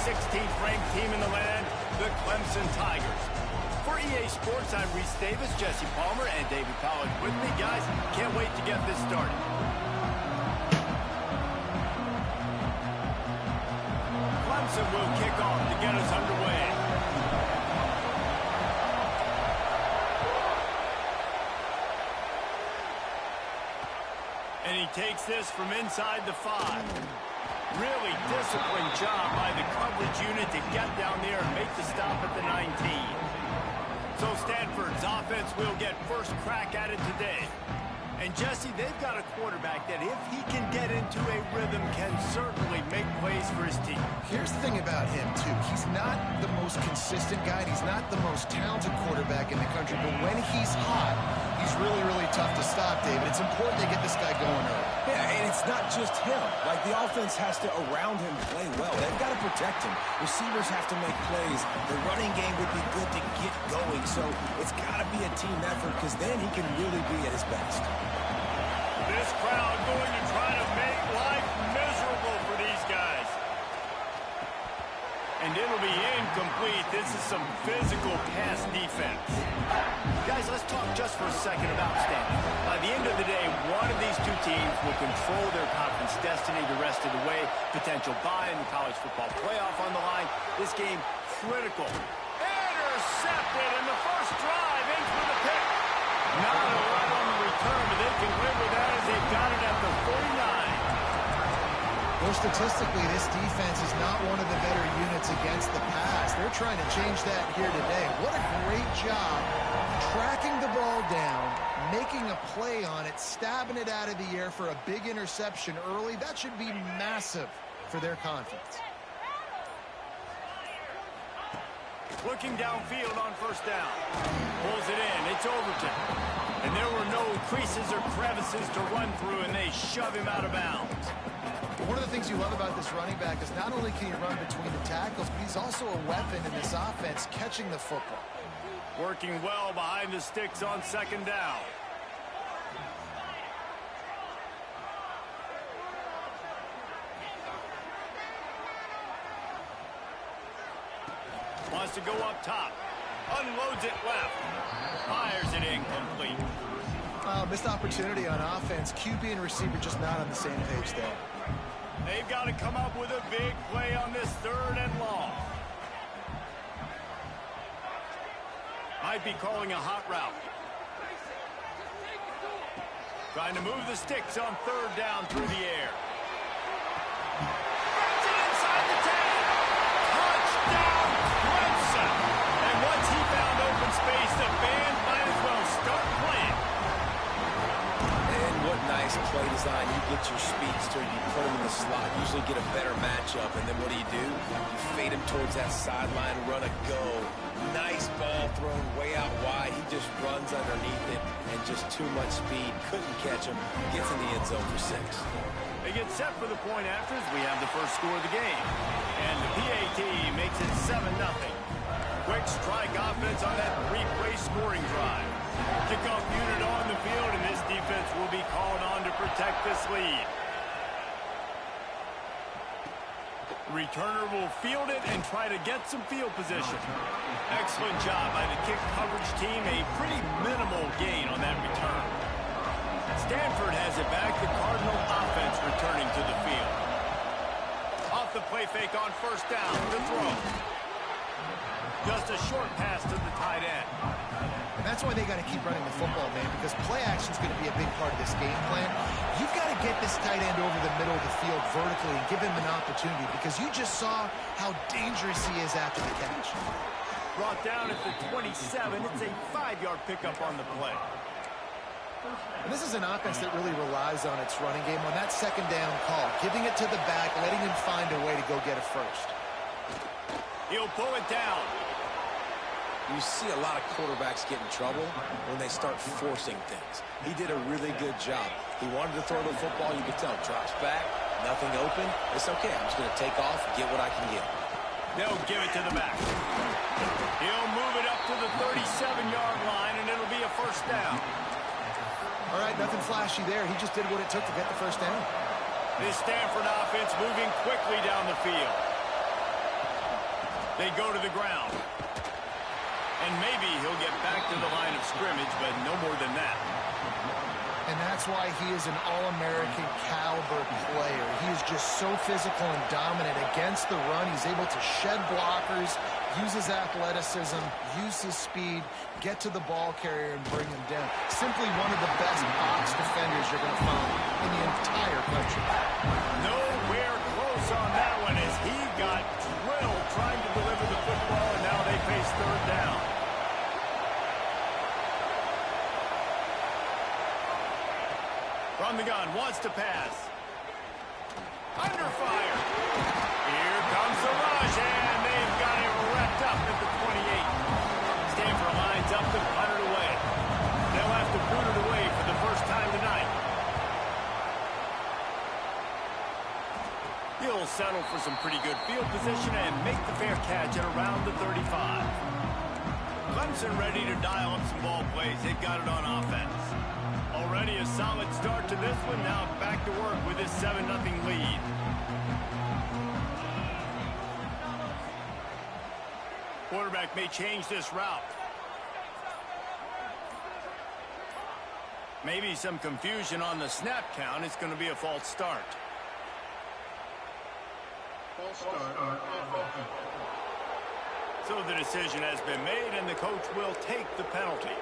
16th ranked team in the land, the Clemson Tigers. For EA Sports, I'm Reese Davis, Jesse Palmer, and David Collins with me. Guys, can't wait to get this started. Clemson will kick off to get us underway. And he takes this from inside the 5. Really disciplined job by the coverage unit to get down there and make the stop at the 19. So Stanford's offense will get first crack at it today. And Jesse, they've got a quarterback that if he can get into a rhythm can certainly make plays for his team. Here's the thing about him, too. He's not the most consistent guy. He's not the most talented quarterback in the country. But when he's hot, he's really, really tough to stop, David. It's important they get this guy going early. Yeah, and it's not just him. Like, the offense has to, around him, play well. They've got to protect him. Receivers have to make plays. The running game would be good to get going. So it's got to be a team effort because then he can really be at his best. This crowd going to try to make life miserable for these guys. And it'll be incomplete. This is some physical pass defense. Guys, let's talk just for a second about Stanford. By the end of the day, one of these two teams will control their conference destiny the rest of the way. Potential bye in the college football playoff on the line. This game critical. Intercepted in the first drive. In for the pick. Not a lot on the return, but they can live with that as they've got it at the 49. Well, statistically, this defense is not one of the better units against the pass. They're trying to change that here today. What a great job tracking the ball down, making a play on it, stabbing it out of the air for a big interception early. That should be massive for their confidence. Looking downfield on first down. Pulls it in. It's Overton. And there were no creases or crevices to run through, and they shove him out of bounds. One of the things you love about this running back is not only can he run between the tackles, but he's also a weapon in this offense, catching the football. Working well behind the sticks on second down. Wants to go up top. Unloads it left. Fires it incomplete. Missed opportunity on offense. QB and receiver just not on the same page there. They've got to come up with a big play on this 3rd and long. Might be calling a hot route. Trying to move the sticks on 3rd down through the air. Brings it inside the 10. Touchdown, Clemson. And once he found open space, the band might as well start playing. And what nice play design. You get your speedster, you put him in the slot, usually get a better matchup, and then what do? You fade him towards that sideline, run a go. Nice ball thrown way out wide. He just runs underneath it, and just too much speed. Couldn't catch him. Gets in the end zone for 6. They get set for the point after as we have the first score of the game. And the PAT makes it 7-0. Quick strike offense on that 3-play scoring drive. Kickoff unit on the field, and this defense will be called on to protect this lead. Returner will field it and try to get some field position. Excellent job by the kick coverage team. A pretty minimal gain on that return. Stanford has it back. The Cardinal offense returning to the field. Off the play fake on first down. The throw. Just a short pass to the tight end. And that's why they got to keep running the football, man, because play action is going to be a big part of this game plan. You've got to get this tight end over the middle of the field vertically and give him an opportunity, because you just saw how dangerous he is after the catch. Brought down at the 27. It's a 5-yard pickup on the play. And this is an offense that really relies on its running game on that second down call, giving it to the back, letting him find a way to go get a first. He'll pull it down. You see a lot of quarterbacks get in trouble when they start forcing things. He did a really good job. He wanted to throw the football. You could tell. Drops back, nothing open. It's okay. I'm just going to take off and get what I can get. They'll give it to the back. He'll move it up to the 37-yard line, and it'll be a first down. All right, nothing flashy there. He just did what it took to get the first down. This Stanford offense moving quickly down the field. They go to the ground. And maybe he'll get back to the line of scrimmage, but no more than that. And that's why he is an All-American caliber player. He is just so physical and dominant against the run. He's able to shed blockers, use his athleticism, use his speed, get to the ball carrier and bring him down. Simply one of the best box defenders you're going to find in the entire country. Nowhere close on that one as he got drilled trying to deliver the football, and now they face third down. From the gun, wants to pass. Under fire. Here comes the rush, and they've got it wrapped up at the 28. Stanford lines up to punt it away. They'll have to boot it away for the first time tonight. He'll settle for some pretty good field position and make the fair catch at around the 35. Clemson ready to dial up some ball plays. They've got it on offense. Already a solid start to this one. Now back to work with this 7-0 lead. Quarterback may change this route. Maybe some confusion on the snap count. It's going to be a false start. So the decision has been made, and the coach will take the penalty.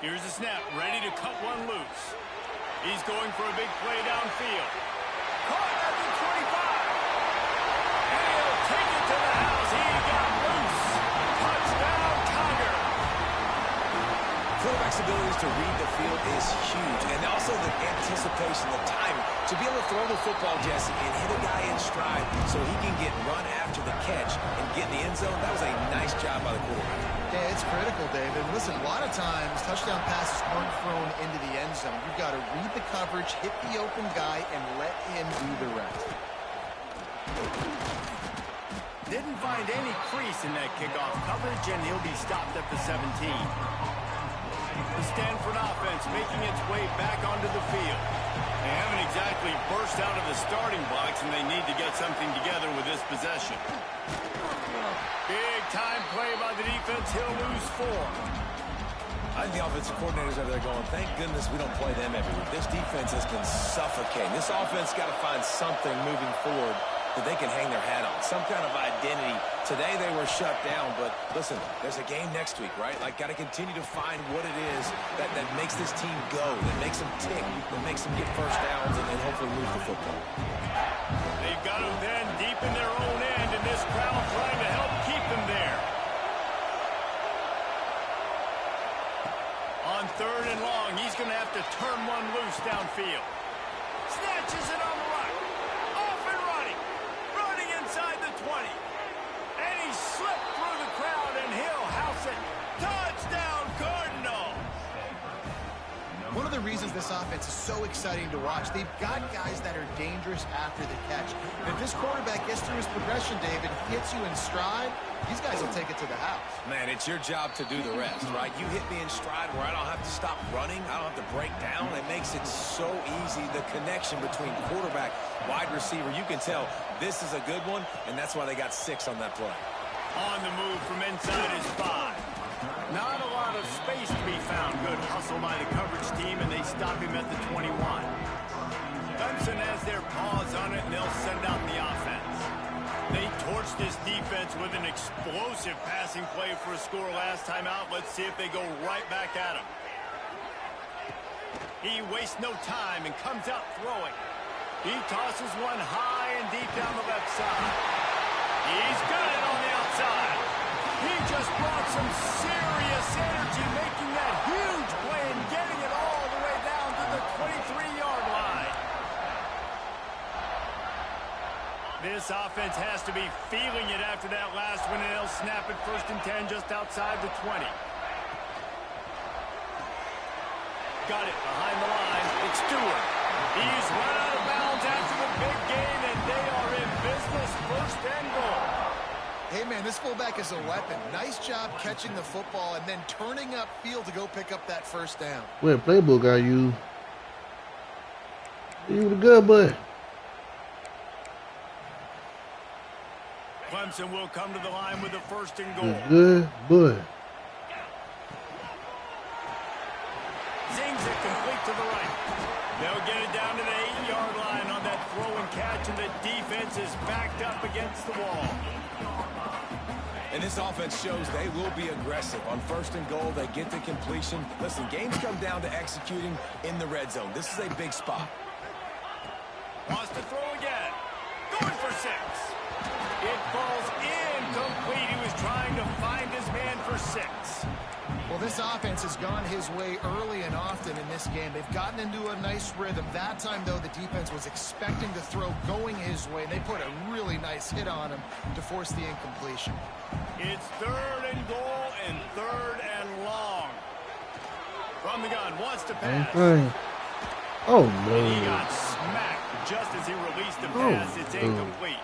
Here's the snap, ready to cut one loose. He's going for a big play downfield. Caught at the 25. And he'll take it to the house. He got loose. Touchdown, Tiger. Quarterback's abilities to read the field is huge. And also the anticipation, the timing. To be able to throw the football, Jesse, and hit a guy in stride so he can get run after the catch and get in the end zone, that was a nice job by the quarterback. Yeah, it's critical, David. Listen, a lot of times, touchdown passes aren't thrown into the end zone. You've got to read the coverage, hit the open guy, and let him do the rest. Didn't find any crease in that kickoff coverage, and he'll be stopped at the 17. The Stanford offense making its way back onto the field. They haven't exactly burst out of the starting blocks, and they need to get something together with this possession. Big-time play by the defense. He'll lose 4. I think the offensive coordinators over there going, thank goodness we don't play them every week. This defense has been suffocating. This offense got to find something moving forward that they can hang their hat on, some kind of identity. Today they were shut down, but listen, there's a game next week, right? Like, got to continue to find what it is that makes this team go, that makes them tick, that makes them get first downs, and then hopefully move the football. They've got them then deep in their own end, and this crowd trying to help keep them there. On 3rd and long, he's going to have to turn one loose downfield. Snatches it on the right. Off and running. Running inside the 20. And he slipped through the crowd, and he'll house it. Touchdown, Cardinal. One of the reasons this offense is so exciting to watch, they've got guys that are dangerous after the catch. And if this quarterback gets through his progression, David, hits you in stride, these guys will take it to the house. Man, it's your job to do the rest, right? You hit me in stride where I don't have to stop running. I don't have to break down. It makes it so easy, the connection between quarterback, wide receiver. You can tell this is a good one, and that's why they got 6 on that play. On the move from inside is 5. Not a lot of space to be found. Good hustle by the coverage team, and they stop him at the 21. Clemson has their paws on it, and they'll send out the offense. They torched this defense with an explosive passing play for a score last time out. Let's see if they go right back at him. He wastes no time and comes out throwing. He tosses one high and deep down the left side. He's got it on the outside. He just brought some serious energy, making that huge play and getting it all the way down to the 23-yard line. This offense has to be feeling it after that last one, and they'll snap it 1st and 10 just outside the 20. Got it behind the line. It's Stewart. He's run out of bounds after the big gain, and they are in business. 1st and goal. Hey, man, this fullback is a weapon. Nice job catching the football and then turning upfield to go pick up that 1st down. What playbook are you? You the good boy. Clemson will come to the line with the first and goal. Good boy. Zings it complete to the right. They'll get it down to the 8-yard line on that throw and catch, and the defense is backed up against the wall. And this offense shows they will be aggressive. On first and goal, they get the completion. Listen, games come down to executing in the red zone. This is a big spot. Wants to throw again. Going for 6. It falls incomplete. He was trying to find his man for 6. Well, this offense has gone his way early and often in this game. They've gotten into a nice rhythm. That time, though, the defense was expecting the throw going his way. They put a really nice hit on him to force the incompletion. It's 3rd and goal and 3rd and long. From the gun, wants to pass. Oh, And he no. got smacked just as he released the pass. It's incomplete.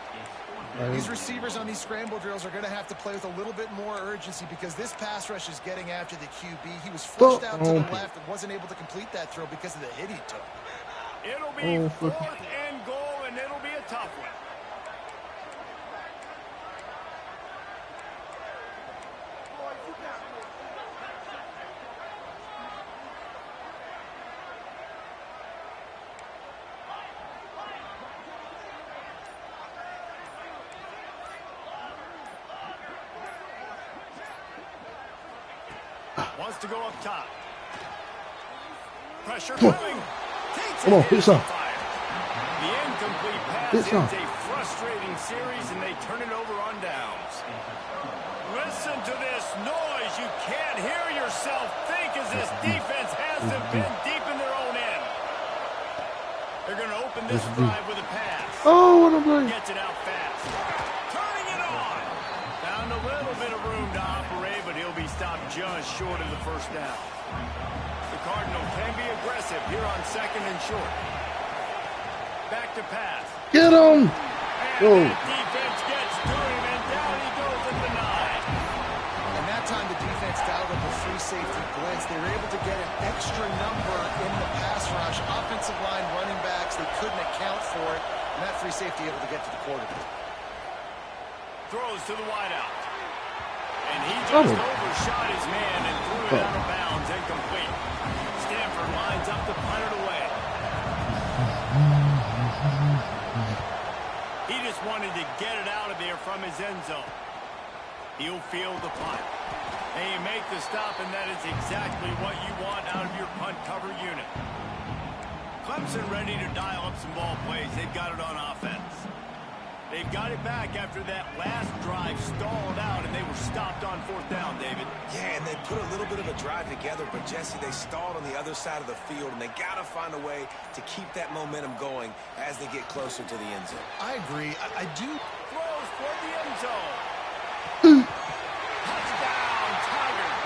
These receivers on these scramble drills are going to have to play with a little bit more urgency because this pass rush is getting after the QB. He was flushed out to the left and wasn't able to complete that throw because of the hit he took. It'll be 4th and goal, and it'll be a tough one. Wants to go up top. Pressure coming. Come on, hit some. The incomplete pass is a frustrating series, and they turn it over on downs. Listen to this noise. You can't hear yourself think as this defense has them pinned deep in their own end. They're going to open this drive with a pass. Oh, what a play. Gets it out fast. Turning it on. Found a little bit of room to operate, but he'll be stopped just short of the first down. The Cardinal can be aggressive here on 2nd and short. Back to pass. Get him. And that defense gets to him, and down he goes at the 9. And that time the defense dialed up a free safety blitz. They were able to get an extra number in the pass rush. Offensive line, running backs, they couldn't account for it. And that free safety able to get to the quarterback. Throws to the wideout. And he just overshot his man and threw it out of bounds, incomplete. Stanford lines up to punt it away. He just wanted to get it out of there from his end zone. He'll field the punt. And you make the stop, and that is exactly what you want out of your punt cover unit. Clemson ready to dial up some ball plays. They've got it on offense. They've got it back after that last drive stalled out, and they were stopped on 4th down, David. Yeah, and they put a little bit of a drive together, but, Jesse, they stalled on the other side of the field, and they got to find a way to keep that momentum going as they get closer to the end zone. I agree. I do. Throws toward the end zone. Touchdown, Tigers.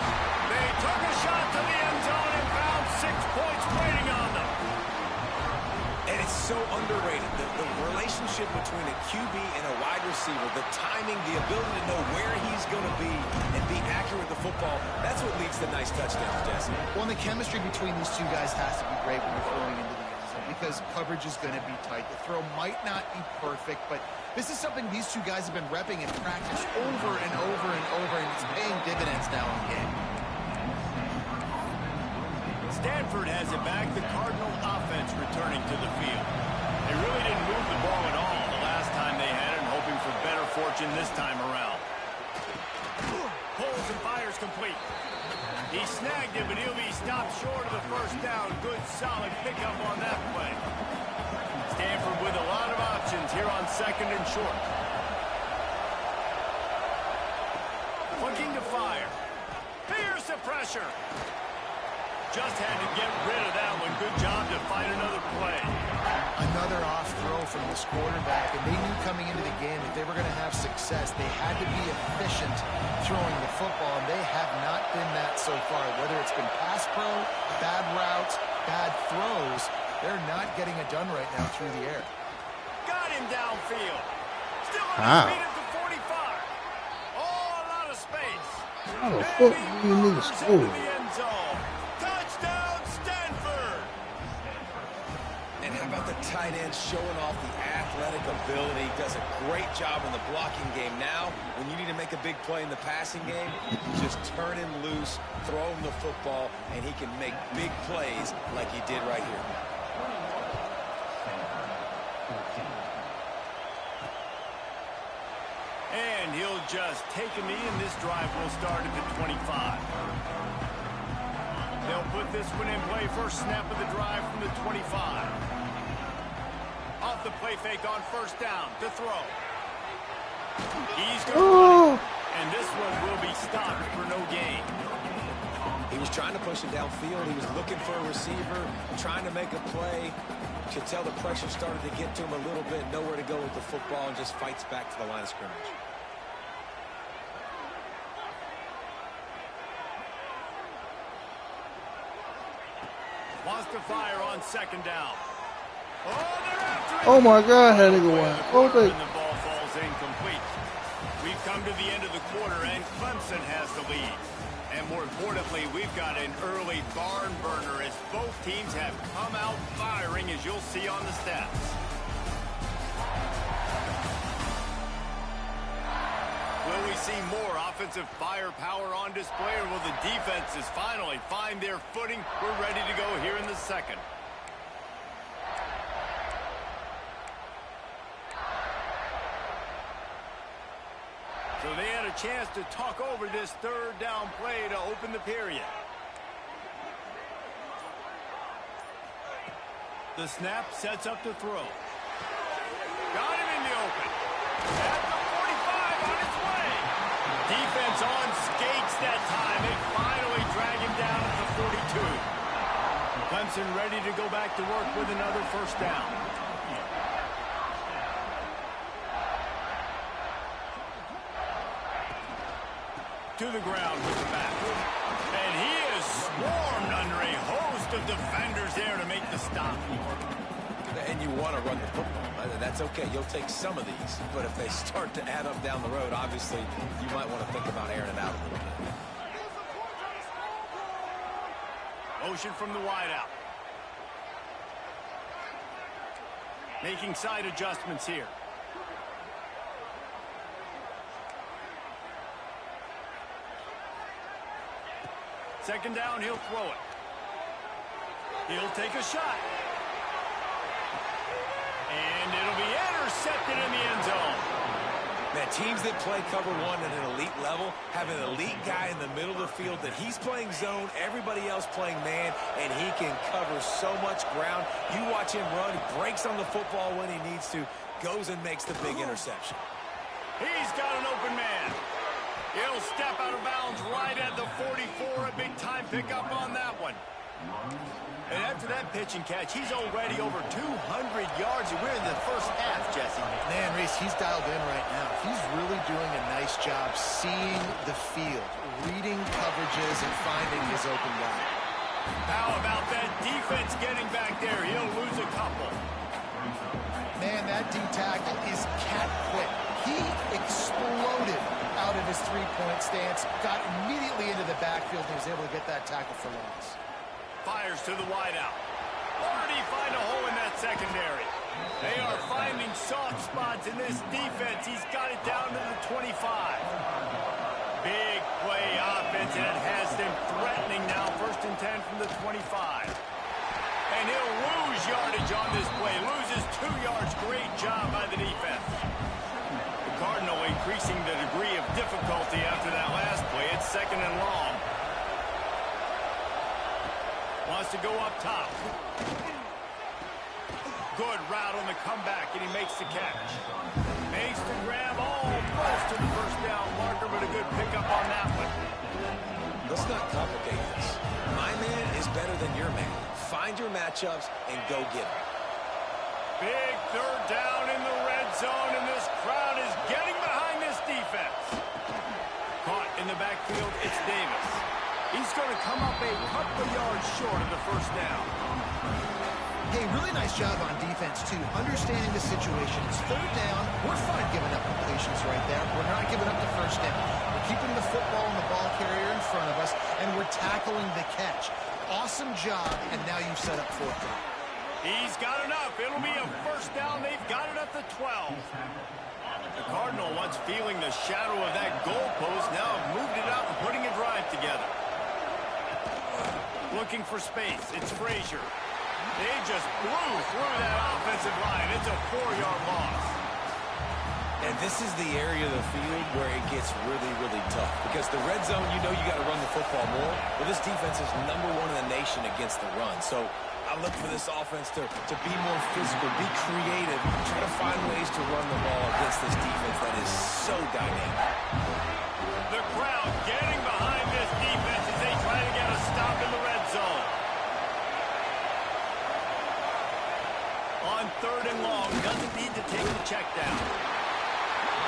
They took a shot to the end zone and found 6 points waiting on them. And it's so underrated. The relationship between a QB and a wide receiver, the timing, the ability to know where he's going to be and be accurate with the football, that's what leads to nice touchdowns, Jesse. Well, the chemistry between these two guys has to be great when you're throwing into the end zone because coverage is going to be tight. The throw might not be perfect, but this is something these two guys have been repping in practice over and over and over, and it's paying dividends now in game. Stanford has it back. The Cardinal offense returning to the field. They really didn't move the ball at all the last time they had it, and hoping for better fortune this time around. Pulls and fires complete. He snagged it, but he'll be stopped short of the first down. Good, solid pickup on that play. Stanford with a lot of options here on 2nd and short. Looking to fire. Fierce the pressure. Just had to get rid of that one. Good job to find another play. Another off throw from this quarterback, and they knew coming into the game that they were going to have success. They had to be efficient throwing the football, and they have not been that so far. Whether it's been pass pro, bad routes, bad throws, they're not getting it done right now through the air. Got him downfield. Still on his feet at the 45. All out of space. How the fuck do you need to score? The end zone. Touchdown, Stanford. And how about the tight end showing off the athletic ability. Does a great job in the blocking game. Now, when you need to make a big play in the passing game, you just turn him loose, throw him the football, and he can make big plays like he did right here. And he'll just take a knee, and this drive will start at the 25. They'll put this one in play. First snap of the drive from the 25. Off the play fake on first down to throw. He's going to run it, and this one will be stopped for no gain. He was trying to push it downfield. He was looking for a receiver, trying to make a play. You could tell the pressure started to get to him a little bit. Nowhere to go with the football, and just fights back to the line of scrimmage. Wants to fire on second down. Oh, they're after it. Oh my God, had to go out. Oh, And the ball falls incomplete. We've come to the end of the quarter, and Clemson has the lead. And more importantly, we've got an early barn burner as both teams have come out firing, as you'll see on the stats. Will we see more offensive firepower on display, or will the defenses finally find their footing? We're ready to go here in the second. So they had a chance to talk over this third down play to open the period. The snap sets up to throw. Got him in the open. At the 45 on its way. Defense on skates that time. They finally drag him down at the 42. Clemson ready to go back to work with another first down. To the ground with the back. And he is swarmed under a host of defenders there to make the stop. And you want to run the football. That's okay. You'll take some of these. But if they start to add up down the road, obviously, you might want to think about airing it out a little bit. Motion from the wideout. Making side adjustments here. Second down, he'll throw it. He'll take a shot. And it'll be intercepted in the end zone. Man, teams that play cover one at an elite level have an elite guy in the middle of the field that he's playing zone, everybody else playing man, and he can cover so much ground. You watch him run, breaks on the football when he needs to, goes and makes the big interception. He's got an open man. He'll step out of bounds right at the 44. A big-time pickup on that one. And after that pitch and catch, he's already over 200 yards. And we're in the first half, Jesse. Man, Reese, he's dialed in right now. He's really doing a nice job seeing the field, reading coverages, and finding his open guy. How about that defense getting back there? He'll lose a couple. Man, that D tackle is cat quick. He exploded out of his three-point stance, got immediately into the backfield, and was able to get that tackle for loss. Fires to the wideout. Or did he find a hole in that secondary? They are finding soft spots in this defense. He's got it down to the 25. Big play offense, and it has them threatening now. First and 10 from the 25. And he'll lose yardage on this play. Loses 2 yards. Great job by the defense. The Cardinal increasing the degree of difficulty after that last play. It's second and long. Wants to go up top. Good route on the comeback, and he makes the catch. Makes the grab almost to the first down marker, but a good pickup on that one. Let's not complicate this. My man is better than your man. Find your matchups and go get them. Big third down in the red zone, and this crowd is getting behind this defense. Caught in the backfield, it's Davis. He's going to come up a couple yards short of the first down. Hey, really nice job on defense, too. Understanding the situation. It's third down. We're fine giving up completions right there. We're not giving up the first down. We're keeping the football and the ball carrier in front of us, and we're tackling the catch. Awesome job, and now you've set up fourth down. He's got enough. It'll be a first down. They've got it at the 12. The Cardinal, once feeling the shadow of that goalpost, now have moved it out and putting a drive together. Looking for space. It's Frazier. They just blew through that offensive line. It's a 4-yard loss. And this is the area of the field where it gets really, really tough. Because the red zone, you know you got to run the football more. Well, this defense is #1 in the nation against the run. So I look for this offense to be more physical, be creative, try to find ways to run the ball against this defense that is so dynamic. The crowd getting behind this defense as they try to get a stop in the red zone. On 3rd and long, doesn't need to take the check down.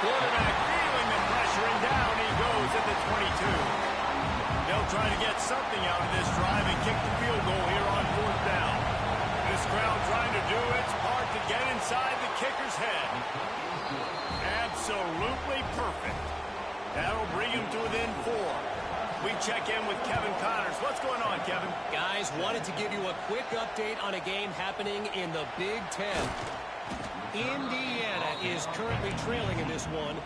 Quarterback feeling the pressure, and down he goes at the 22. They'll try to get something out of this drive and kick the field goal here on 4th down. This crowd trying to do its part to get inside the kicker's head. Absolutely perfect. That'll bring him to within 4. We check in with Kevin Connors. What's going on, Kevin? Guys, wanted to give you a quick update on a game happening in the Big Ten. Indiana is currently trailing in this one,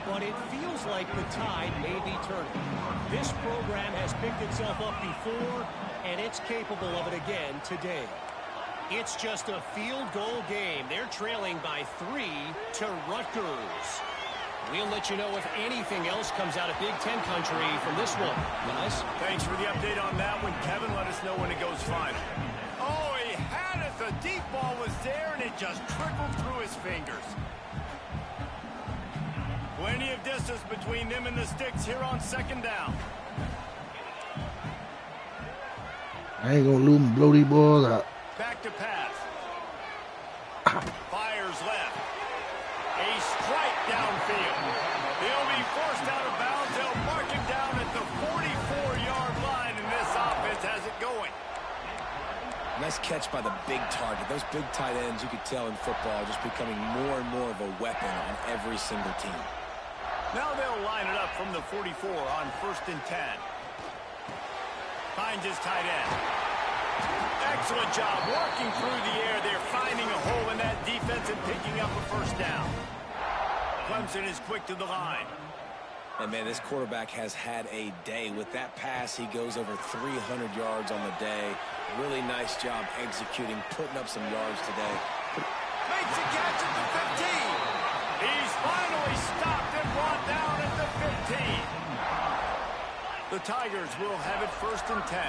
but it feels like the tide may be turning. This program has picked itself up before, and it's capable of it again today. It's just a field goal game. They're trailing by 3 to Rutgers. We'll let you know if anything else comes out of Big Ten country from this one, guys. Thanks for the update on that one, Kevin. Let us know when it goes final. Oh, he had it. The deep ball was there, and it just trickled through his fingers. Plenty of distance between them and the sticks here on 2nd down. I ain't gonna lose and blow these balls out. Back to pass. Fires left. A strike downfield. He'll be forced out of bounds. They'll mark him down at the 44-yard line, and this offense has it going. Nice catch by the big target. Those big tight ends, you could tell in football, just becoming more and more of a weapon on every single team. Now they'll line it up from the 44 on 1st and 10. Finds his tight end. Excellent job working through the air. They're finding a hole in that defense and picking up a first down. Clemson is quick to the line. And, man, this quarterback has had a day. With that pass, he goes over 300 yards on the day. Really nice job executing, putting up some yards today. Makes a catch at the 15. He's finally stopped and brought down at the 15. The Tigers will have it 1st and 10.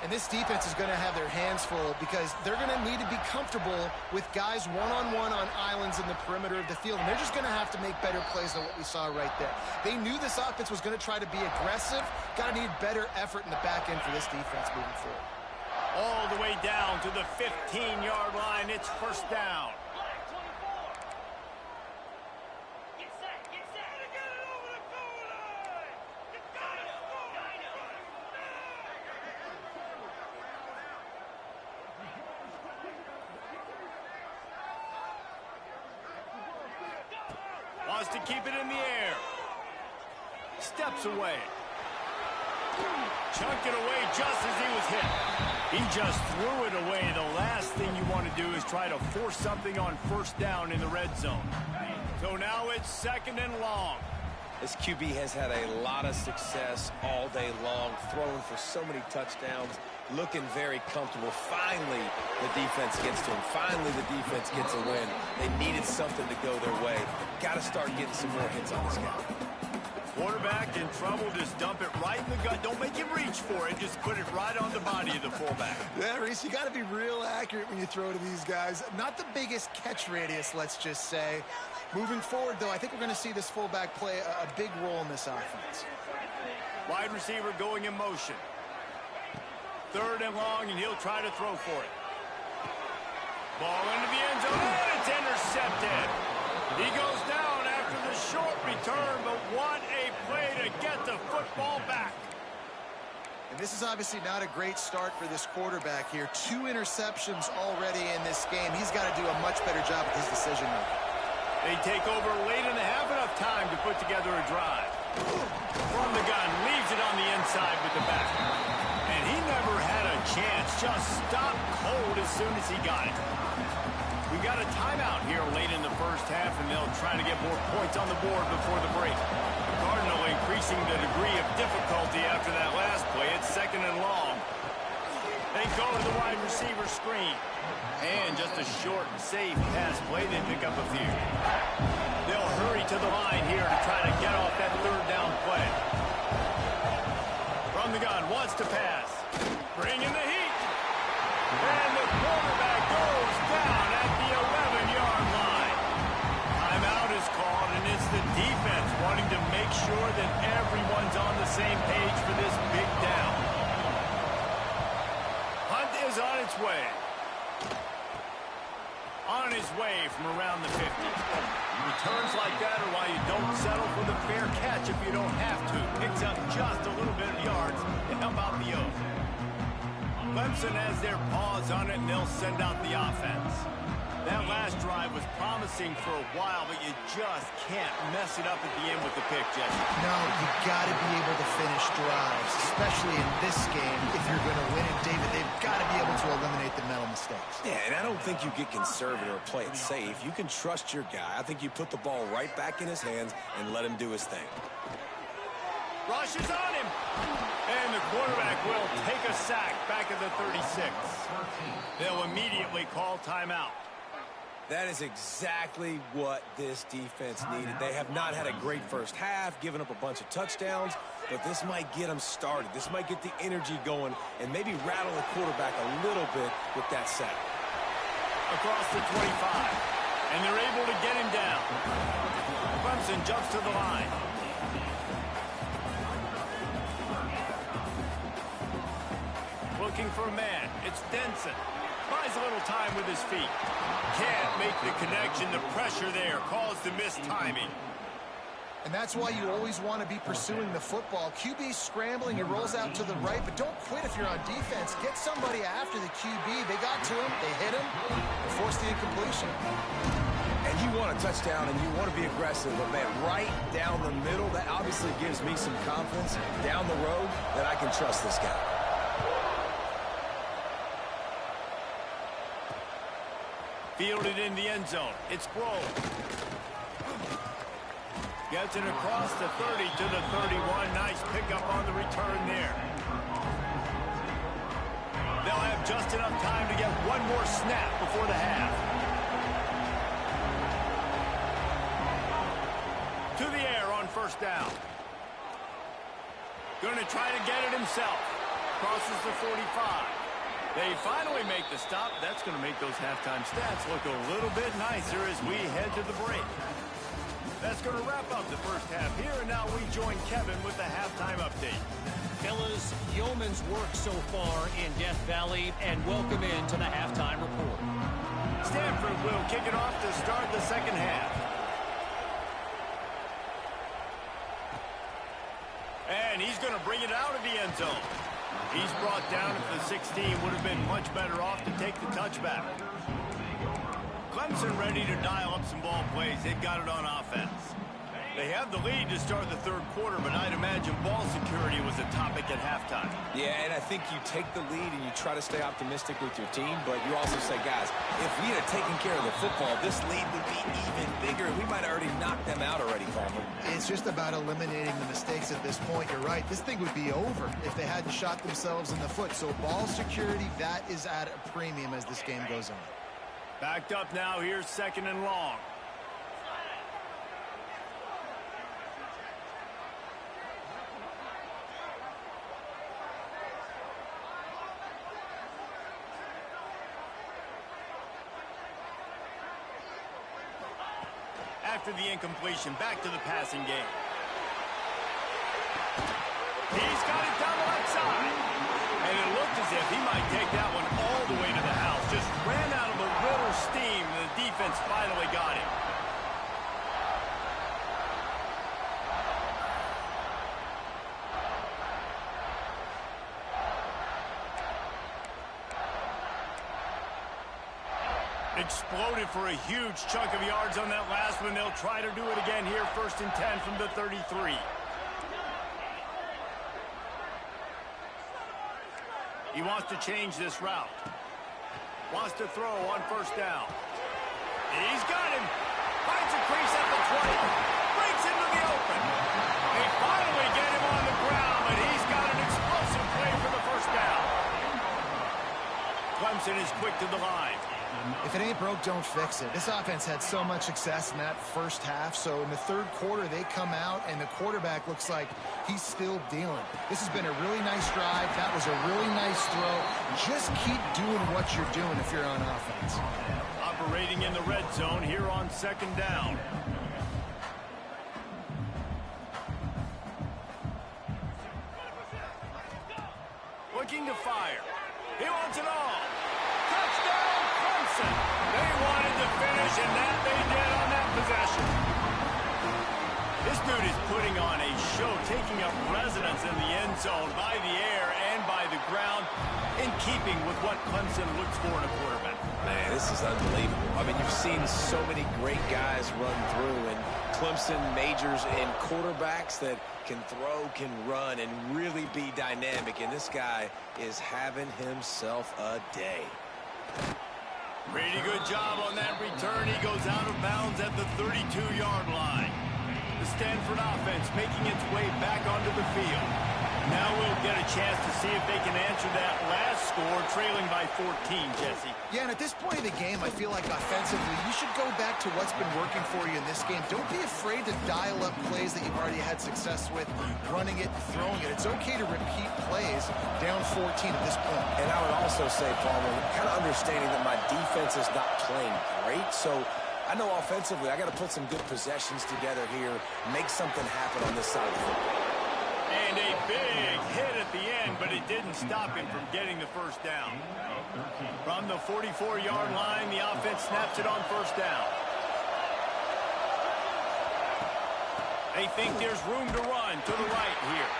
And this defense is going to have their hands full because they're going to need to be comfortable with guys one-on-one on islands in the perimeter of the field. And they're just going to have to make better plays than what we saw right there. They knew this offense was going to try to be aggressive. Got to need better effort in the back end for this defense moving forward. All the way down to the 15-yard line. It's 1st down. Wants to keep it in the air. Steps away. Chunked it away just as he was hit. He just threw it away. The last thing you want to do is try to force something on 1st down in the red zone. So now it's 2nd and long. This QB has had a lot of success all day long, throwing for so many touchdowns, looking very comfortable. Finally, the defense gets to him. Finally, the defense gets a win. They needed something to go their way. Got to start getting some more hits on this guy. Quarterback in trouble, just dump it right in the gut. Don't make him reach for it. Just put it right on the body of the fullback. Yeah, Reese, you got to be real accurate when you throw to these guys. Not the biggest catch radius, let's just say. Moving forward, though, I think we're going to see this fullback play a big role in this offense. Wide receiver going in motion. 3rd and long, and he'll try to throw for it. Ball into the end zone, and it's intercepted. He goes down after the short return, but what a play to get the football back. And this is obviously not a great start for this quarterback here. 2 interceptions already in this game. He's got to do a much better job with his decision making. They take over late in the half, enough time to put together a drive. From the gun, leaves it on the inside with the back. And he never had a chance, just stopped cold as soon as he got it. We got a timeout here late in the first half, and they'll try to get more points on the board before the break. Cardinal increasing the degree of difficulty after that last play. It's 2nd and long. They go to the wide receiver screen. And just a short, safe pass play. They pick up a few. They'll hurry to the line here to try to get off that 3rd down play. From the gun, wants to pass. Bring in the heat. And the quarterback goes down at the 11-yard line. Timeout is called, and it's the defense wanting to make sure that everyone's on the same page for this big down. Hunt is on its way. On his way from around the 50. Returns like that are why you don't settle for the fair catch if you don't have to. Picks up just a little bit of yards to help out the O. Clemson has their paws on it, and they'll send out the offense. That last drive was promising for a while, but you just can't mess it up at the end with the pick, Jesse. No, you got to be able to finish drives, especially in this game. If you're going to win it, David, they've got to be able to eliminate the mental mistakes. Yeah, and I don't think you get conservative or play it safe. You can trust your guy. I think you put the ball right back in his hands and let him do his thing. Rush is on him. And the quarterback will take a sack back at the 36. They'll immediately call timeout. That is exactly what this defense needed. They have not had a great first half, given up a bunch of touchdowns, but this might get them started. This might get the energy going and maybe rattle the quarterback a little bit with that sack. Across the 25, and they're able to get him down. Clemson jumps to the line. Looking for a man. It's Denson. Buys a little time with his feet. Can't make the connection. The pressure there caused the missed timing. And that's why you always want to be pursuing the football. QB scrambling, he rolls out to the right, but don't quit if you're on defense. Get somebody after the QB. They got to him, they hit him, and forced the incompletion. And you want a touchdown, and you want to be aggressive, but man, right down the middle, that obviously gives me some confidence down the road that I can trust this guy. Fielded in the end zone. It's Grove. Gets it across the 30 to the 31. Nice pickup on the return there. They'll have just enough time to get one more snap before the half. To the air on 1st down. Going to try to get it himself. Crosses the 45. They finally make the stop. That's going to make those halftime stats look a little bit nicer as we head to the break. That's going to wrap up the first half here, and now we join Kevin with the halftime update. Fellas, yeoman's work so far in Death Valley, and welcome into the halftime report. Stanford will kick it off to start the second half. And he's going to bring it out of the end zone. He's brought down at the 16. Would have been much better off to take the touchback. Clemson ready to dial up some ball plays. They've got it on offense. They have the lead to start the third quarter, but I'd imagine ball security was a topic at halftime. Yeah, and I think you take the lead and you try to stay optimistic with your team, but you also say, guys, if we had taken care of the football, this lead would be even bigger. We might have already knocked them out already, Palmer. It's just about eliminating the mistakes at this point. You're right. This thing would be over if they hadn't shot themselves in the foot. So ball security, that is at a premium as this game goes on. Backed up now. Here's 2nd and long. After the incompletion, back to the passing game. He's got it down the left side. And it looked as if he might take that one all the way to the house. Just ran out of a little steam. The defense finally got him. Exploded for a huge chunk of yards on that last one. They'll try to do it again here. 1st and 10 from the 33. He wants to change this route. Wants to throw on first down. He's got him. Finds a crease at the 20. Breaks into the open. They finally get him on the ground, but he's got an explosive play for the first down. Clemson is quick to the line. If it ain't broke, don't fix it. This offense had so much success in that first half, so in the third quarter they come out and the quarterback looks like he's still dealing. This has been a really nice drive. That was a really nice throw. Just keep doing what you're doing if you're on offense. Operating in the red zone here on second down. Looking to fire. He wants it all. Touchdown, Clemson. They wanted to finish, and that they did on that possession. This dude is putting on a show, taking up residence in the end zone by the air and by the ground, in keeping with what Clemson looks for in a quarterback. Man, this is unbelievable. I mean, you've seen so many great guys run through, and Clemson majors in quarterbacks that can throw, can run, and really be dynamic. And this guy is having himself a day. Pretty good job on that return. He goes out of bounds at the 32-yard line. The Stanford offense making its way back onto the field. Now we'll get a chance to see if they can answer that last score, trailing by 14, Jesse. Yeah, and at this point of the game, I feel like offensively, you should go back to what's been working for you in this game. Don't be afraid to dial up plays that you've already had success with, running it, throwing it. It's okay to repeat plays down 14 at this point. And I would also say, Palmer, kind of understanding that my defense is not playing great, so I know offensively I got to put some good possessions together here, make something happen on this side of the football. And a big hit at the end, but it didn't stop him from getting the first down. From the 44-yard line, the offense snaps it on first down. They think there's room to run to the right here.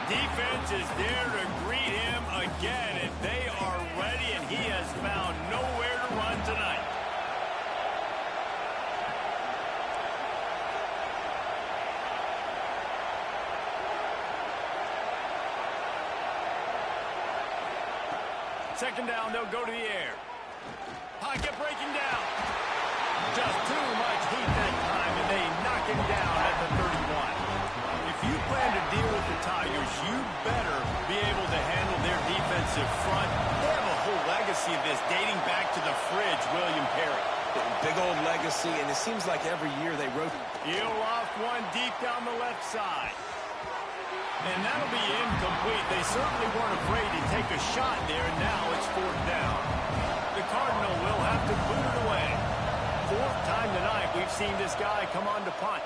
Defense is there to greet him again, and they are ready, and he has found nowhere to run tonight. Second down, they'll go to the air. Pocket breaking down. Just too much heat that time, and they knock him down at the 31. If you plan to deal with the Tigers, you better be able to handle their defensive front. They have a whole legacy of this dating back to the fridge, William Perry. Big old legacy, and it seems like every year they rotate. He'll loft one deep down the left side. And that'll be incomplete. They certainly weren't afraid to take a shot there, and now it's fourth down. The Cardinal will have to boot it away. Fourth time tonight we've seen this guy come on to punt.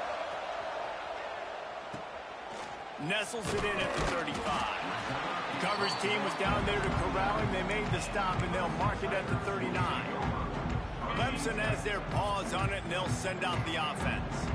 Nestles it in at the 35. The coverage team was down there to corral him. They made the stop, and they'll mark it at the 39. Clemson has their paws on it, and they'll send out the offense.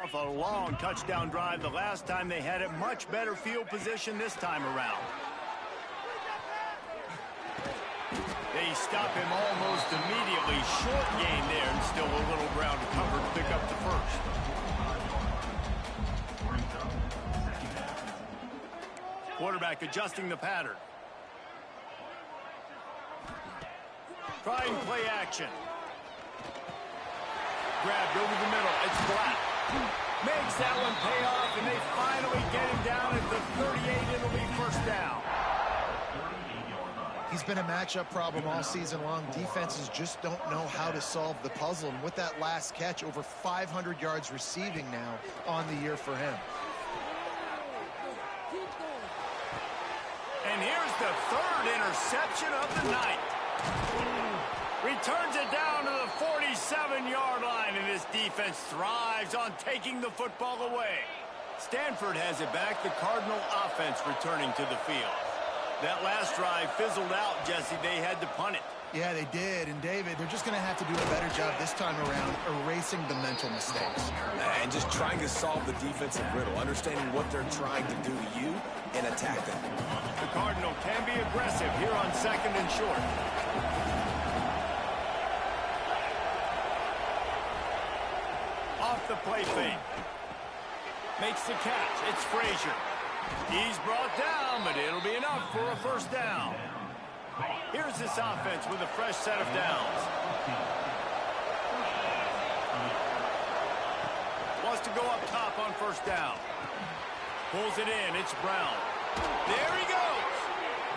off a long touchdown drive the last time. They had a much better field position this time around. They stop him almost immediately. Short gain there, and still a little ground to cover to pick up the first. Quarterback adjusting the pattern. Trying play action. Grabbed over the middle. It's Black. Makes that one pay off, and they finally get him down at the 38. It'll be first down. He's been a matchup problem all season long. Defenses just don't know how to solve the puzzle. And with that last catch, over 500 yards receiving now on the year for him. And here's the third interception of the night. Returns it down to the 47-yard line, and this defense thrives on taking the football away. Stanford has it back. The Cardinal offense returning to the field. That last drive fizzled out, Jesse. They had to punt it. Yeah, they did. And, David, they're just going to have to do a better job this time around erasing the mental mistakes. And just trying to solve the defensive riddle, understanding what they're trying to do to you and attack them. The Cardinal can be aggressive here on second and short. Off the play fake. Makes the catch. It's Frazier. He's brought down, but it'll be enough for a first down. Here's this offense with a fresh set of downs. Wants to go up top on first down. Pulls it in. It's Brown. There he goes.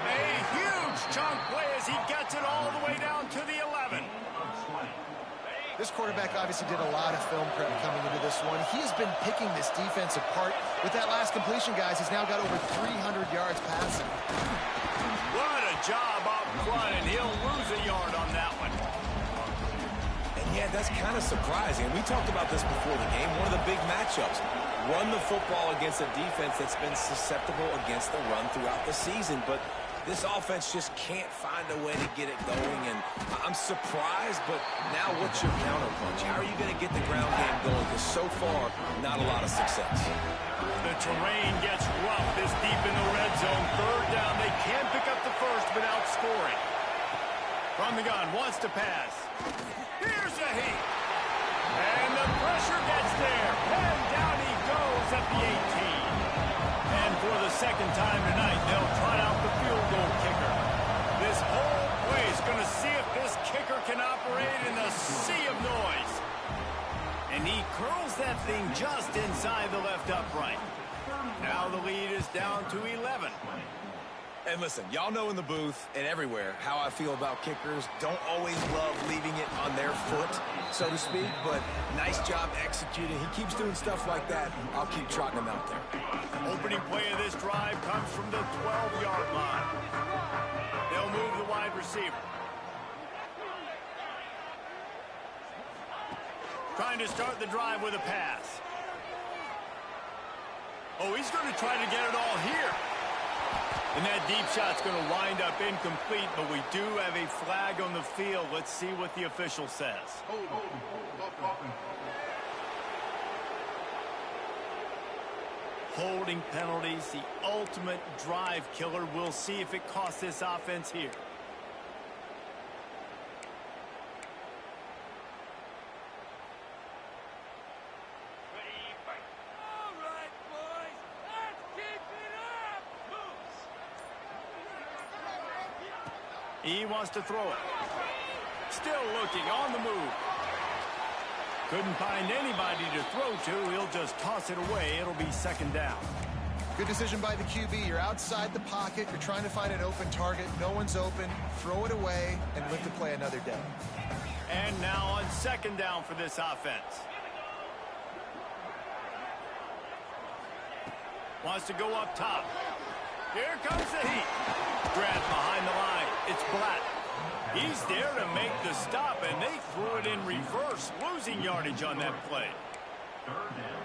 A huge chunk play as he gets it all the way down to the 11. This quarterback obviously did a lot of film prep coming into this one. He has been picking this defense apart. With that last completion, guys, he's now got over 300 yards passing. What a job up front, and he'll lose a yard on that one. And yeah, that's kind of surprising. We talked about this before the game. One of the big matchups. Run the football against a defense that's been susceptible against the run throughout the season. But this offense just can't find a way to get it going. And I'm surprised, but now what's your counterpunch? How are you going to get the ground game going? Because so far, not a lot of success. The terrain gets rough this deep in the red zone. Third down. They can pick up the first without scoring. From the gun, wants to pass. Here's a heat. And the pressure gets there. And down he goes at the 18. And for the second time tonight, they'll try out the field goal kicker. This whole play is going to see if this kicker can operate in the sea of noise. And he curls that thing just inside the left upright. Now the lead is down to 11. And listen, y'all know in the booth and everywhere how I feel about kickers. Don't always love leaving it on their foot, so to speak, but nice job executing. He keeps doing stuff like that. I'll keep trotting him out there. Opening play of this drive comes from the 12-yard line. They'll move the wide receiver. Trying to start the drive with a pass. Oh, he's going to try to get it all here. And that deep shot's going to wind up incomplete, but we do have a flag on the field. Let's see what the official says. Holding penalties, the ultimate drive killer. We'll see if it costs this offense here. He wants to throw it. Still looking on the move. Couldn't find anybody to throw to. He'll just toss it away. It'll be second down. Good decision by the QB. You're outside the pocket. You're trying to find an open target. No one's open. Throw it away and live to play another day. And now on second down for this offense. Wants to go up top. Here comes the heat. Grabbed behind the line. It's Black. He's there to make the stop, and they threw it in reverse, losing yardage on that play.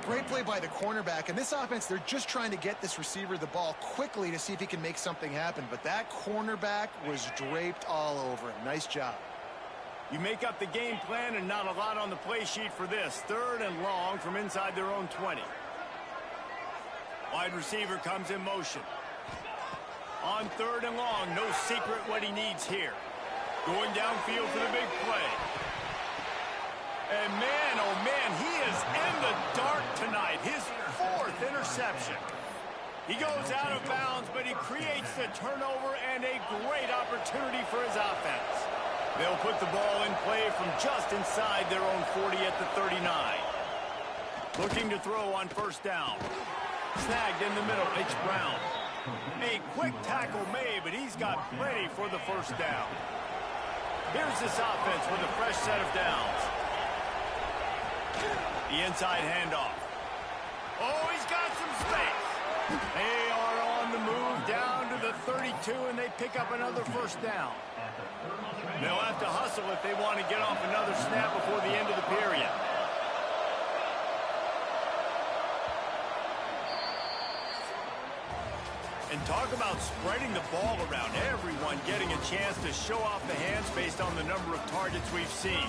Great play by the cornerback. And this offense, they're just trying to get this receiver the ball quickly to see if he can make something happen. But that cornerback was draped all over him. Nice job. You make up the game plan and not a lot on the play sheet for this. 3rd and long from inside their own 20. Wide receiver comes in motion. On 3rd and long, no secret what he needs here. Going downfield for the big play. And man, oh man, he is in the dark tonight. His 4th interception. He goes out of bounds, but he creates the turnover and a great opportunity for his offense. They'll put the ball in play from just inside their own 40 at the 39. Looking to throw on 1st down. Snagged in the middle, it's Brown. A quick tackle made, but he's got plenty for the 1st down. Here's this offense with a fresh set of downs. The inside handoff. Oh, he's got some space. They are on the move down to the 32, and they pick up another 1st down. They'll have to hustle if they want to get off another snap before the end of the period. And talk about spreading the ball around. Everyone getting a chance to show off the hands based on the number of targets we've seen.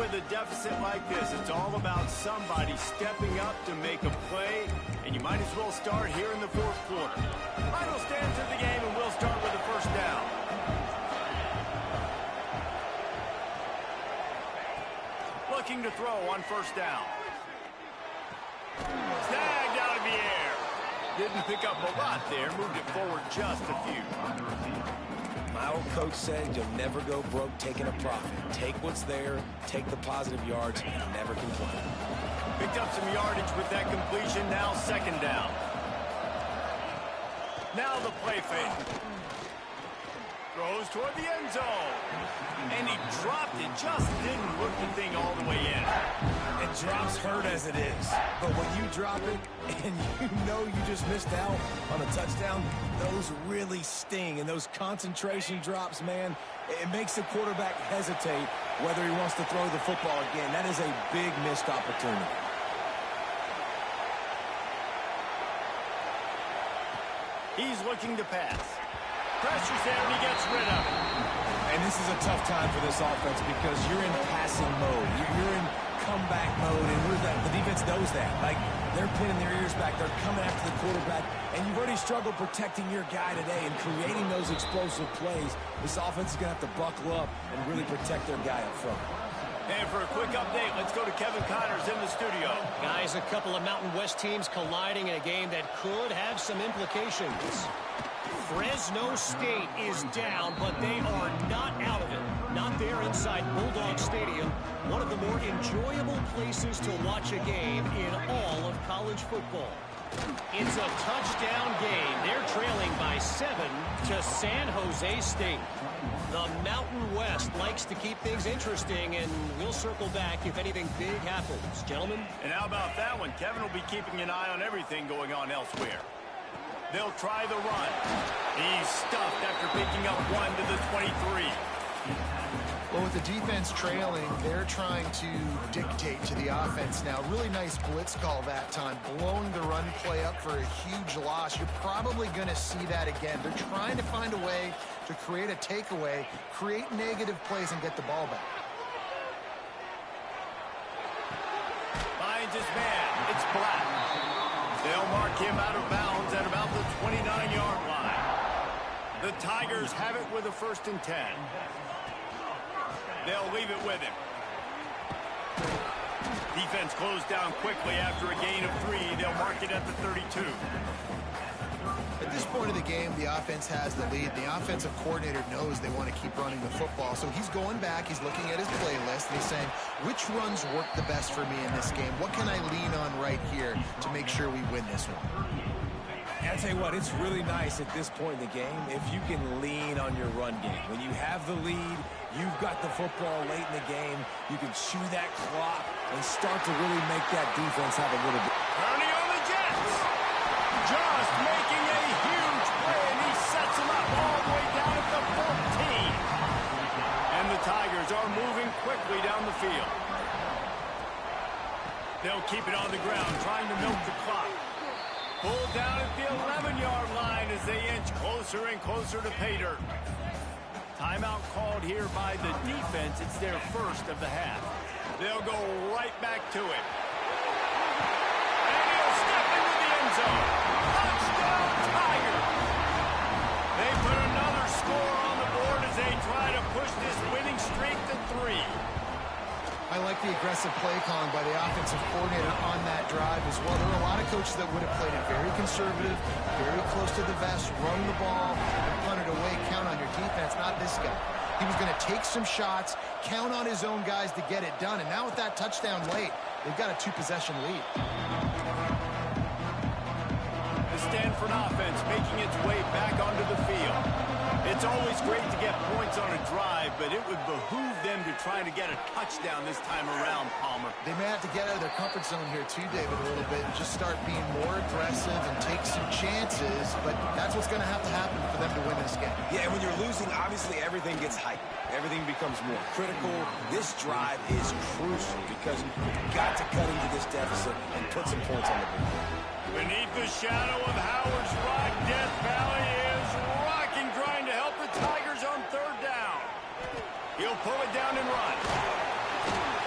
A deficit like this, it's all about somebody stepping up to make a play, and you might as well start here in the 4th quarter. Final stands of the game, and we'll start with the 1st down. Looking to throw on 1st down. Snagged out of the air. Didn't pick up a lot there, moved it forward just a few. My old coach said you'll never go broke taking a profit. Take what's there, take the positive yards, and never complain. Picked up some yardage with that completion, now 2nd down. Now the play fake. Throws toward the end zone. And he dropped it, just didn't look the thing all the way in. And drops hurt as it is. But when you drop it and you know you just missed out on a touchdown, those really sting. And those concentration drops, man, it makes the quarterback hesitate whether he wants to throw the football again. That is a big missed opportunity. He's looking to pass. Pressure's there and he gets rid of it. And this is a tough time for this offense because you're in passing mode. You're in comeback mode, and the defense knows that. Like, they're pinning their ears back. They're coming after the quarterback, and you've already struggled protecting your guy today and creating those explosive plays. This offense is going to have to buckle up and really protect their guy up front. And for a quick update, let's go to Kevin Connors in the studio. Guys, a couple of Mountain West teams colliding in a game that could have some implications. Fresno State is down, but they are not out of it. Not there inside Bulldog Stadium, one of the more enjoyable places to watch a game in all of college football. It's a touchdown game. They're trailing by 7 to San Jose State. The Mountain West likes to keep things interesting, and we'll circle back if anything big happens. Gentlemen? And how about that one? Kevin will be keeping an eye on everything going on elsewhere. They'll try the run. He's stuffed after picking up 1 to the 23. Well, with the defense trailing, they're trying to dictate to the offense now. Really nice blitz call that time, blowing the run play up for a huge loss. You're probably going to see that again. They're trying to find a way to create a takeaway, create negative plays, and get the ball back. Finds his man. It's Black. They'll mark him out of bounds at about the 29-yard line. The Tigers have it with a 1st and 10. They'll leave it with him. Defense closed down quickly after a gain of 3. They'll mark it at the 32. At this point of the game, the offense has the lead. The offensive coordinator knows they want to keep running the football. So he's going back, he's looking at his playlist, and he's saying, which runs work the best for me in this game? What can I lean on right here to make sure we win this one? And I'll tell you what, it's really nice at this point in the game if you can lean on your run game. When you have the lead, you've got the football late in the game, you can chew that clock and start to really make that defense have a little bit. Turning on the Jets. Just making a huge play, and he sets him up all the way down at the 14. And the Tigers are moving quickly down the field. They'll keep it on the ground, trying to milk the clock. Pulled down at the 11-yard line as they inch closer and closer to pay dirt. Timeout called here by the defense. It's their first of the half. They'll go right back to it. And he'll step into the end zone. Touchdown, Tiger! They put another score on the board as they try to push this winning streak to 3. I like the aggressive play calling by the offensive coordinator on that drive as well. There were a lot of coaches that would have played it very conservative, very close to the vest, run the ball, and punt it away. Count on your defense, not this guy. He was going to take some shots, count on his own guys to get it done. And now with that touchdown late, they've got a 2-possession lead. The Stanford offense making its way back onto the field. It's always great to get points on a drive, but it would behoove them to try to get a touchdown this time around, Palmer. They may have to get out of their comfort zone here too, David, a little bit and just start being more aggressive and take some chances, but that's what's going to happen for them to win this game. Yeah, and when you're losing, obviously everything gets hyped. Everything becomes more critical. This drive is crucial because you've got to cut into this deficit and put some points on the board. Beneath the shadow of Howard's Rock, Death Valley is rocking, trying to help the Tigers on 3rd down. He'll pull it down and run.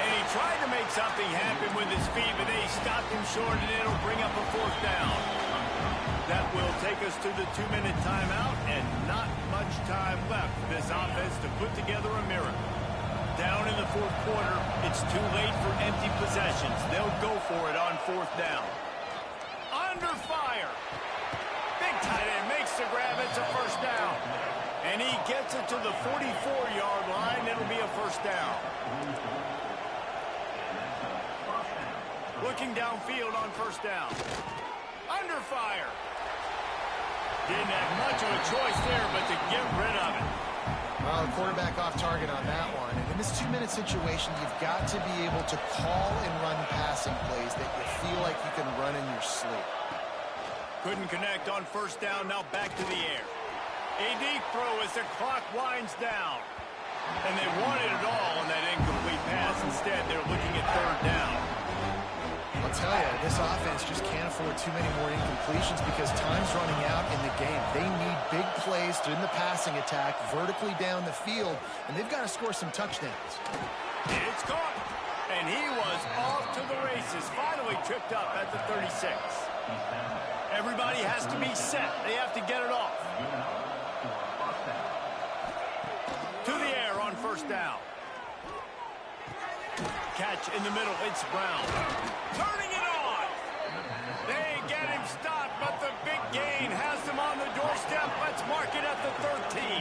And he tried to make something happen with his feet, but they stopped him short, and it'll bring up a 4th down. That will take us to the 2-minute timeout, and not much time left for this offense to put together a miracle. Down in the 4th quarter, it's too late for empty possessions. They'll go for it on 4th down. Under fire. Big tight end makes the grab. It's a 1st down. And he gets it to the 44-yard line. It'll be a 1st down. Looking downfield on 1st down. Under fire. Didn't have much of a choice there, but to get rid of it. Well, the quarterback off target on that one. And in this 2-minute situation, you've got to be able to call and run passing plays that you feel like you can run in your sleep. Couldn't connect on 1st down. Now back to the air. A deep throw as the clock winds down. And they wanted it all on that incomplete pass. Instead, they're looking at 3rd down. I'll tell you, this offense just can't afford too many more incompletions because time's running out in the game. They need big plays in the passing attack, vertically down the field, and they've got to score some touchdowns. It's caught. And he was off to the races. Finally tripped up at the 36. Everybody has to be set. They have to get it off. To the air on 1st down. Catch in the middle. It's Brown. Turning it on. They get him stopped, but the big gain has them on the doorstep. Let's mark it at the 13.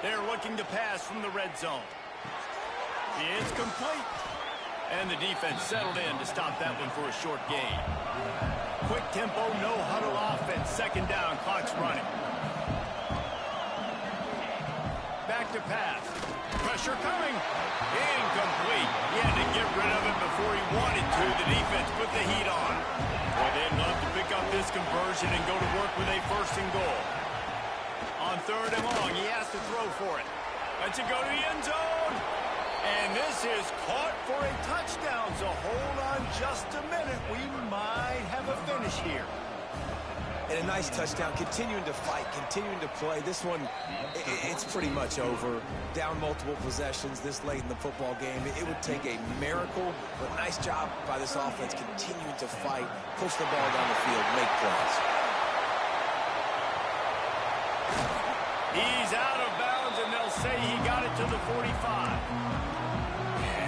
They're looking to pass from the red zone. It's complete. And the defense settled in to stop that one for a short gain. Quick tempo, no huddle offense. 2nd down, clock's running. Back to pass. Pressure coming. Incomplete. He had to get rid of it before he wanted to. The defense put the heat on. Boy, they'd love to pick up this conversion and go to work with a 1st and goal. On 3rd and long, he has to throw for it. Lets it go to the end zone. And this is caught for a touchdown. So hold on just a minute. We might have a finish here. And a nice touchdown, continuing to fight, continuing to play. This one, it's pretty much over. Down multiple possessions this late in the football game. It would take a miracle, but nice job by this offense continuing to fight, push the ball down the field, make plays. He's out of bounds, and they'll say he got it to the 45.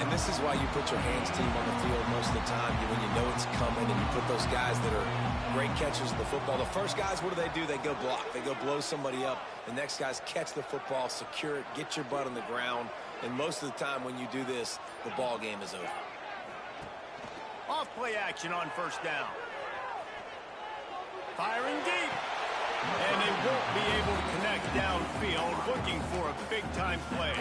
And this is why you put your hands team on the field most of the time. When you know it's coming and you put those guys that are great catchers of the football. The first guys, what do? They go block. They go blow somebody up. The next guys catch the football, secure it, get your butt on the ground. And most of the time when you do this, the ball game is over. Off play action on 1st down. Firing deep. And they won't be able to connect downfield, looking for a big-time play.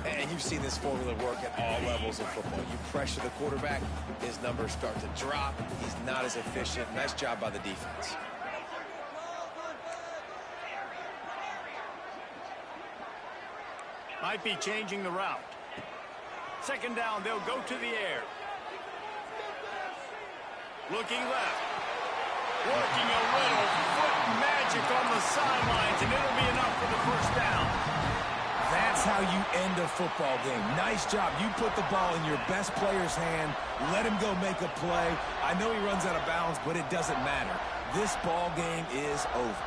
And you've seen this formula work at all levels of football. You pressure the quarterback, his numbers start to drop. He's not as efficient. Nice job by the defense. Might be changing the route. Second down, they'll go to the air. Looking left. Working a little foot magic on the sidelines, and it'll be enough for the first down. That's how you end a football game. Nice job. You put the ball in your best player's hand. Let him go make a play. I know he runs out of bounds, but it doesn't matter. This ball game is over.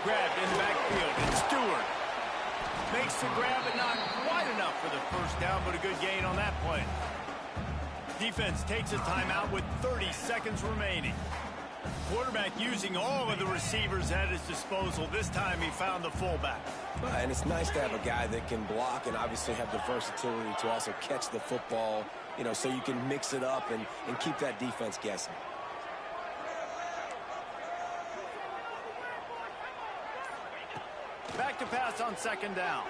Grabbed in the backfield, and Stewart makes the grab, but not quite enough for the first down, but a good gain on that play. Defense takes a timeout with 30 seconds remaining. Quarterback using all of the receivers at his disposal. This time he found the fullback. And it's nice to have a guy that can block and obviously have the versatility to also catch the football, you know, so you can mix it up and keep that defense guessing. Back to pass on second down.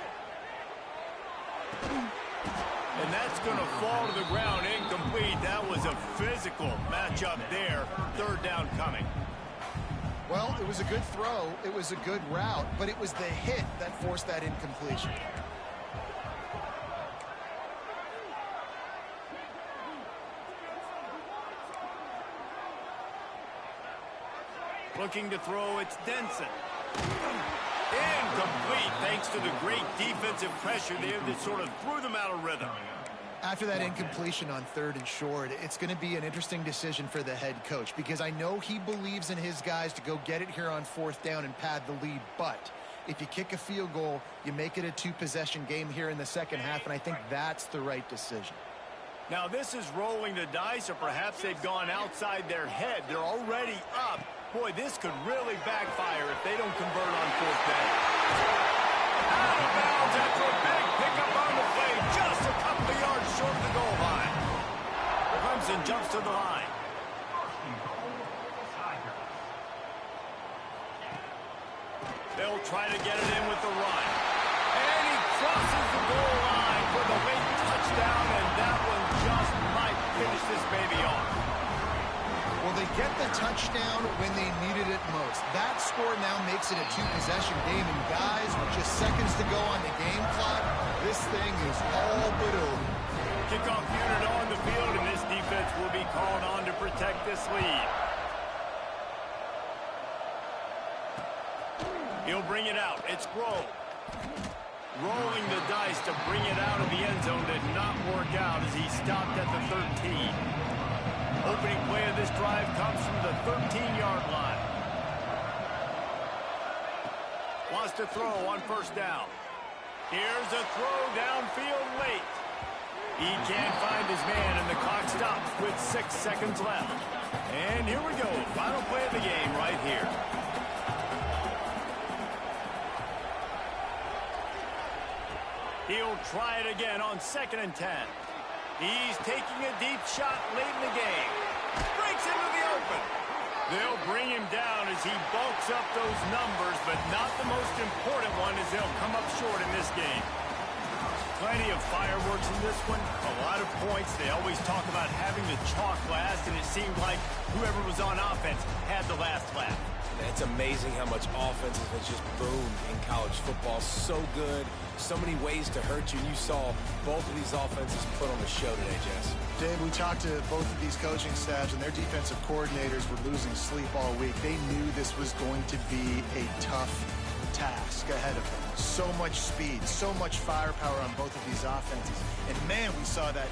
And that's going to fall to the ground, incomplete. That was a physical matchup there. Third down coming. Well, it was a good throw. It was a good route, but it was the hit that forced that incompletion. Looking to throw, it's Denson. Incomplete, thanks to the great defensive pressure there that sort of threw them out of rhythm. After that incompletion on third and short, it's going to be an interesting decision for the head coach because I know he believes in his guys to go get it here on fourth down and pad the lead, but if you kick a field goal, you make it a two-possession game here in the second half, and I think that's the right decision. Now, this is rolling the dice, or perhaps they've gone outside their head. They're already up. Boy, this could really backfire if they don't convert on fourth down. Out of bounds after a big pickup on the play, just a couple of yards short of the goal line. Clemson jumps to the line. They'll try to get it in with the run. And he crosses the goal line for the late touchdown, and that one just might finish this baby off. Well, they get the touchdown when they needed it most. That score now makes it a two-possession game, and guys, with just seconds to go on the game clock, this thing is all but over. Kickoff unit on the field, and this defense will be called on to protect this lead. He'll bring it out. It's Grove. Rolling the dice to bring it out of the end zone did not work out as he stopped at the 13. Opening play of this drive comes from the 13-yard line. Wants to throw on first down. Here's a throw downfield late. He can't find his man, and the clock stops with 6 seconds left. And here we go. Final play of the game right here. He'll try it again on 2nd and 10. He's taking a deep shot late in the game. Breaks into the open. They'll bring him down as he bulks up those numbers, but not the most important one as they'll come up short in this game. Plenty of fireworks in this one. A lot of points. They always talk about having the chalk last, and it seemed like whoever was on offense had the last laugh. It's amazing how much offense has just boomed in college football. So good. So many ways to hurt you. You saw both of these offenses put on the show today, Jess. Dave, we talked to both of these coaching staffs, and their defensive coordinators were losing sleep all week. They knew this was going to be a tough task ahead of them. So much speed, so much firepower on both of these offenses. And, man, we saw that